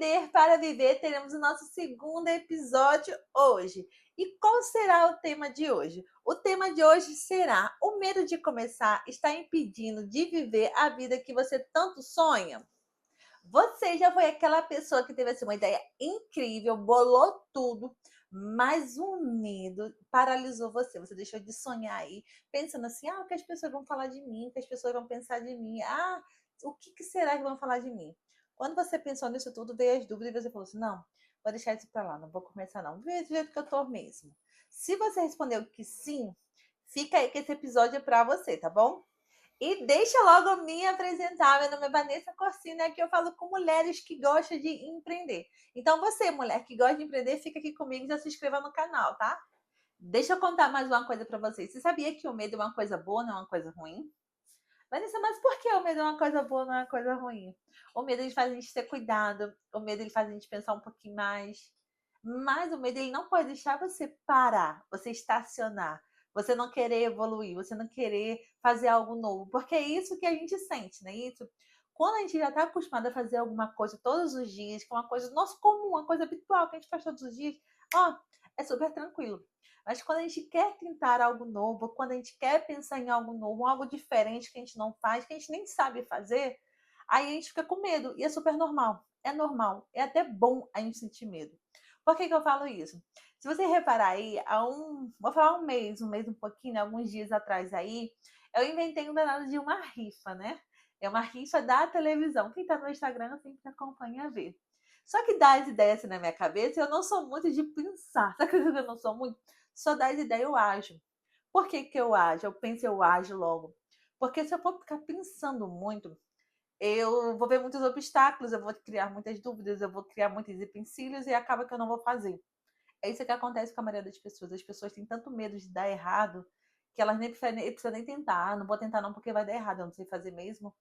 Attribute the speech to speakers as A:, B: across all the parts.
A: Empreender para Viver, teremos o nosso segundo episódio hoje. E qual será o tema de hoje? O tema de hoje será: o medo de começar está impedindo de viver a vida que você tanto sonha? Você já foi aquela pessoa que teve assim, uma ideia incrível, bolou tudo, mas o medo paralisou você. Você deixou de sonhar aí, pensando assim: o que as pessoas vão falar de mim? O que as pessoas vão pensar de mim? O que será que vão falar de mim? Quando você pensou nisso tudo, veio as dúvidas e você falou assim: não, vou deixar isso para lá, não vou começar não. Vê do jeito que eu tô mesmo. Se você respondeu que sim, fica aí que esse episódio é para você, tá bom? E deixa logo me apresentar. Meu nome é Vanessa Corsini, aqui eu falo com mulheres que gostam de empreender. Então você, mulher que gosta de empreender, fica aqui comigo e já se inscreva no canal, tá? Deixa eu contar mais uma coisa para vocês. Você sabia que o medo é uma coisa boa, não é uma coisa ruim? Vanessa, mas por que o medo é uma coisa boa, não é uma coisa ruim? O medo ele faz a gente ter cuidado, o medo ele faz a gente pensar um pouquinho mais. Mas o medo ele não pode deixar você parar, você estacionar, você não querer evoluir, você não querer fazer algo novo, porque é isso que a gente sente, não é isso? Quando a gente já está acostumado a fazer alguma coisa todos os dias, que é uma coisa nosso comum, uma coisa habitual que a gente faz todos os dias, ó, é super tranquilo. Mas quando a gente quer tentar algo novo, quando a gente quer pensar em algo novo, algo diferente que a gente não faz, que a gente nem sabe fazer, aí a gente fica com medo. E é super normal. É normal. É até bom a gente sentir medo. Por que eu falo isso? Se você reparar aí, vou falar um mês um pouquinho, né, alguns dias atrás aí, eu inventei um danado de uma rifa, né? É uma rifa da televisão. Quem tá no Instagram sempre acompanha a ver. Só que dá as ideias assim na minha cabeça, eu não sou muito de pensar. Sabe que eu não sou muito? Só dá as ideias, eu ajo. Por que que eu ajo? Eu penso, eu ajo logo. Porque se eu for ficar pensando muito, eu vou ver muitos obstáculos, eu vou criar muitas dúvidas, eu vou criar muitos empecilhos e acaba que eu não vou fazer. É isso que acontece com a maioria das pessoas. As pessoas têm tanto medo de dar errado que elas nem precisam nem tentar. Não vou tentar não porque vai dar errado, eu não sei fazer mesmo.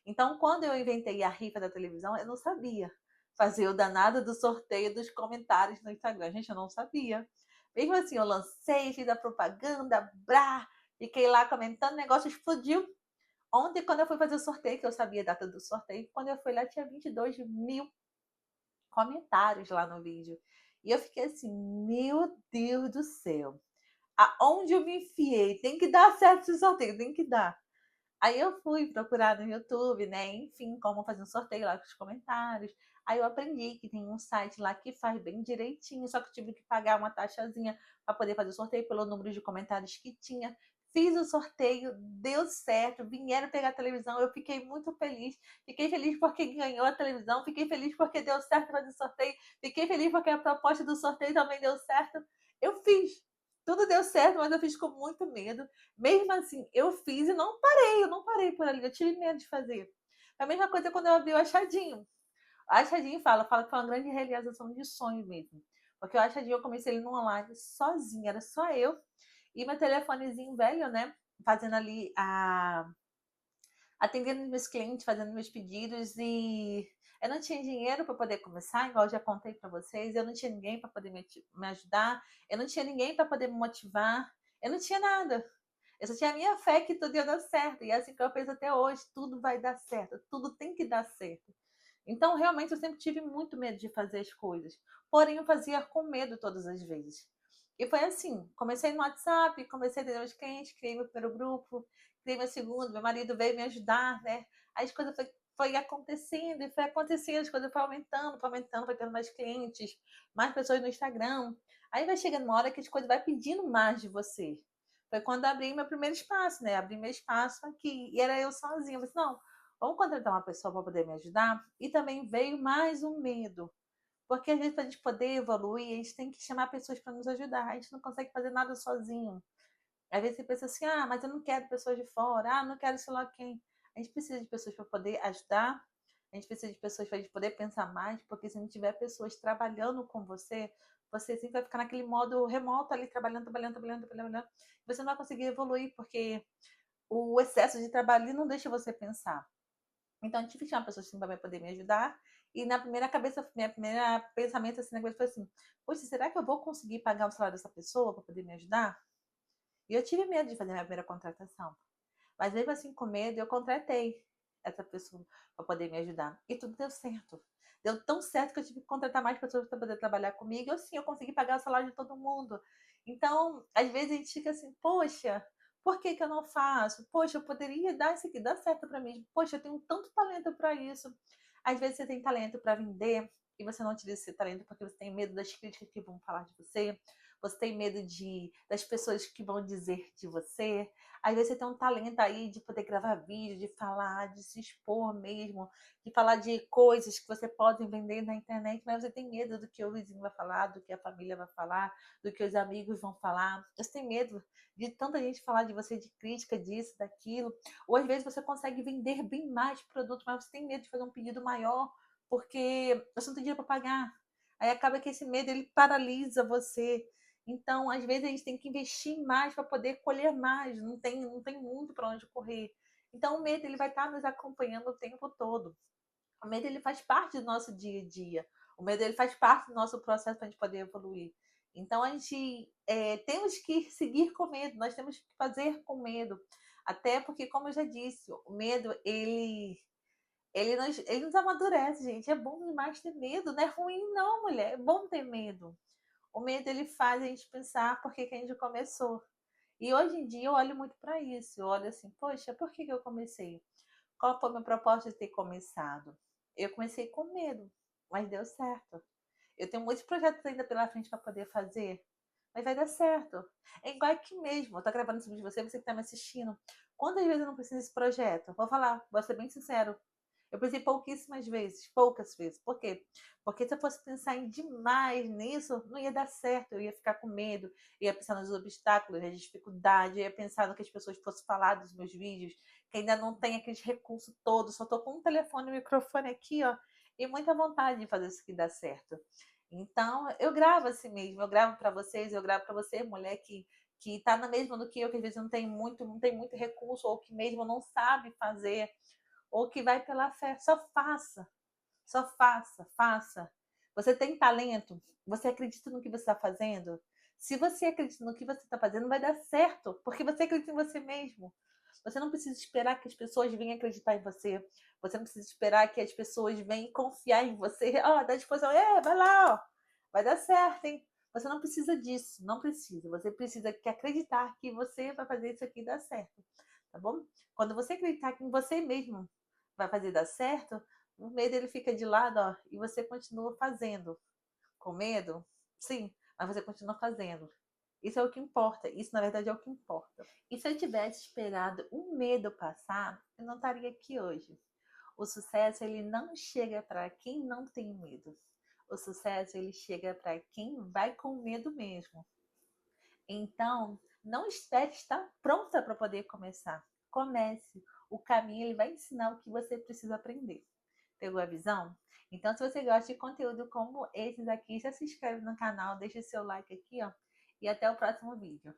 A: Então, quando eu inventei a rifa da televisão, eu não sabia fazer o danado do sorteio dos comentários no Instagram. Gente, eu não sabia. Mesmo assim, eu lancei, fiz a propaganda, brá, fiquei lá comentando, o negócio explodiu. Ontem, quando eu fui fazer o sorteio, que eu sabia a data do sorteio, quando eu fui lá, tinha 22.000 comentários lá no vídeo. E eu fiquei assim, meu Deus do céu. Aonde eu me enfiei? Tem que dar certo esse sorteio, tem que dar. Aí eu fui procurar no YouTube, né? Enfim, como fazer um sorteio lá com os comentários. Aí eu aprendi que tem um site lá que faz bem direitinho, só que eu tive que pagar uma taxazinha para poder fazer o sorteio pelo número de comentários que tinha. Fiz o sorteio, deu certo, vieram pegar a televisão, eu fiquei muito feliz. Fiquei feliz porque ganhou a televisão, fiquei feliz porque deu certo fazer o sorteio, fiquei feliz porque a proposta do sorteio também deu certo. Eu fiz, tudo deu certo, mas eu fiz com muito medo. Mesmo assim, eu fiz e eu não parei por ali, eu tive medo de fazer. A mesma coisa quando eu abri o Achadinho. O Achadinho fala que foi uma grande realização de sonho mesmo. Porque o Achadinho eu comecei ele numa live sozinha, era só eu e meu telefonezinho velho, né? Fazendo ali atendendo meus clientes, fazendo meus pedidos e eu não tinha dinheiro para poder começar, igual eu já contei para vocês, eu não tinha ninguém para poder me ajudar, eu não tinha ninguém para poder me motivar, eu não tinha nada. Eu só tinha a minha fé que tudo ia dar certo. E é assim que eu penso até hoje: tudo vai dar certo, tudo tem que dar certo. Então, realmente, eu sempre tive muito medo de fazer as coisas. Porém, eu fazia com medo todas as vezes. E foi assim: comecei no WhatsApp, comecei a atender os clientes, criei meu primeiro grupo, criei meu segundo, meu marido veio me ajudar, né? Aí as coisas foi acontecendo e foi acontecendo, as coisas foi aumentando, foi tendo mais clientes, mais pessoas no Instagram. Aí vai chegando uma hora que as coisas vai pedindo mais de você. Foi quando abri meu primeiro espaço, né? Abri meu espaço aqui. E era eu sozinha. Eu falei, não, vamos contratar uma pessoa para poder me ajudar. E também veio mais um medo. Porque às vezes, para a gente poder evoluir, a gente tem que chamar pessoas para nos ajudar. A gente não consegue fazer nada sozinho. Às vezes você pensa assim, mas eu não quero pessoas de fora, não quero sei lá quem. A gente precisa de pessoas para poder ajudar, a gente precisa de pessoas para poder pensar mais, porque se não tiver pessoas trabalhando com você, você sempre vai ficar naquele modo remoto ali, trabalhando. Você não vai conseguir evoluir, porque o excesso de trabalho não deixa você pensar. Então, eu tive que chamar pessoas assim para poder me ajudar. E na primeira cabeça, minha primeira pensamento assim, na cabeça foi assim: poxa, será que eu vou conseguir pagar o salário dessa pessoa para poder me ajudar? E eu tive medo de fazer minha primeira contratação. Mas mesmo assim, com medo, eu contratei essa pessoa para poder me ajudar. E tudo deu certo. deu tão certo que eu tive que contratar mais pessoas para poder trabalhar comigo. Eu consegui pagar o salário de todo mundo. Então, às vezes a gente fica assim, poxa, por que que eu não faço? Poxa, eu poderia dar isso aqui, dá certo para mim. Poxa, eu tenho tanto talento para isso. Às vezes você tem talento para vender e você não utiliza esse talento porque você tem medo das críticas que vão falar de você. Você tem medo das pessoas que vão dizer de você. Às vezes você tem um talento aí de poder gravar vídeo, de falar, de se expor mesmo, de falar de coisas que você pode vender na internet, mas você tem medo do que o vizinho vai falar, do que a família vai falar, do que os amigos vão falar. Você tem medo de tanta gente falar de você, de crítica disso, daquilo. Ou às vezes você consegue vender bem mais produto, mas você tem medo de fazer um pedido maior, porque você não tem dinheiro para pagar. Aí acaba que esse medo ele paralisa você. Então, às vezes, a gente tem que investir mais para poder colher mais, não tem muito para onde correr. Então, o medo ele vai estar nos acompanhando o tempo todo. O medo ele faz parte do nosso dia a dia. O medo ele faz parte do nosso processo para a gente poder evoluir. Então, a gente temos que seguir com medo, nós temos que fazer com medo. Até porque, como eu já disse, o medo ele nos amadurece, gente. É bom demais ter medo, não é ruim, não, mulher. É bom ter medo. O medo ele faz a gente pensar por que que a gente começou. E hoje em dia eu olho muito para isso. Eu olho assim, poxa, por que que eu comecei? Qual foi o meu propósito de ter começado? Eu comecei com medo, mas deu certo. Eu tenho muitos projetos ainda pela frente para poder fazer, mas vai dar certo. É igual aqui mesmo. Eu tô gravando esse vídeo de você, você que tá me assistindo. Quantas vezes eu não preciso desse projeto? Vou falar, vou ser bem sincero. Eu pensei pouquíssimas vezes, poucas vezes. Por quê? Porque se eu fosse pensar em demais nisso, não ia dar certo. Eu ia ficar com medo, eu ia pensar nos obstáculos, nas dificuldades, eu ia pensar no que as pessoas fossem falar dos meus vídeos, que ainda não tem aqueles recursos todos, só tô com um telefone e um microfone aqui, ó, e muita vontade de fazer isso aqui dar certo. Então, eu gravo assim mesmo, eu gravo para vocês, eu gravo para você, mulher que tá na mesma do que eu, que às vezes não tem muito recurso, ou que mesmo não sabe fazer, ou que vai pela fé. Só faça, faça. Você tem talento? Você acredita no que você está fazendo? Se você acredita no que você está fazendo, vai dar certo, porque você acredita em você mesmo. Você não precisa esperar que as pessoas venham acreditar em você. Você não precisa esperar que as pessoas venham confiar em você. Ó, dá disposição, vai lá, ó. Vai dar certo, hein? Você não precisa disso, não precisa. Você precisa que acreditar que você vai fazer isso aqui dar certo, tá bom? Quando você acreditar que em você mesmo vai fazer dar certo, o medo ele fica de lado, ó, e você continua fazendo. Com medo? Sim, mas você continua fazendo. Isso é o que importa. Isso, na verdade, é o que importa. E se eu tivesse esperado o medo passar, eu não estaria aqui hoje. O sucesso, ele não chega para quem não tem medo. O sucesso, ele chega para quem vai com medo mesmo. Então, não espere estar pronta para poder começar. Comece. O caminho, ele vai ensinar o que você precisa aprender. Pegou a visão? Então, se você gosta de conteúdo como esses aqui, já se inscreve no canal, deixa seu like aqui, ó. E até o próximo vídeo.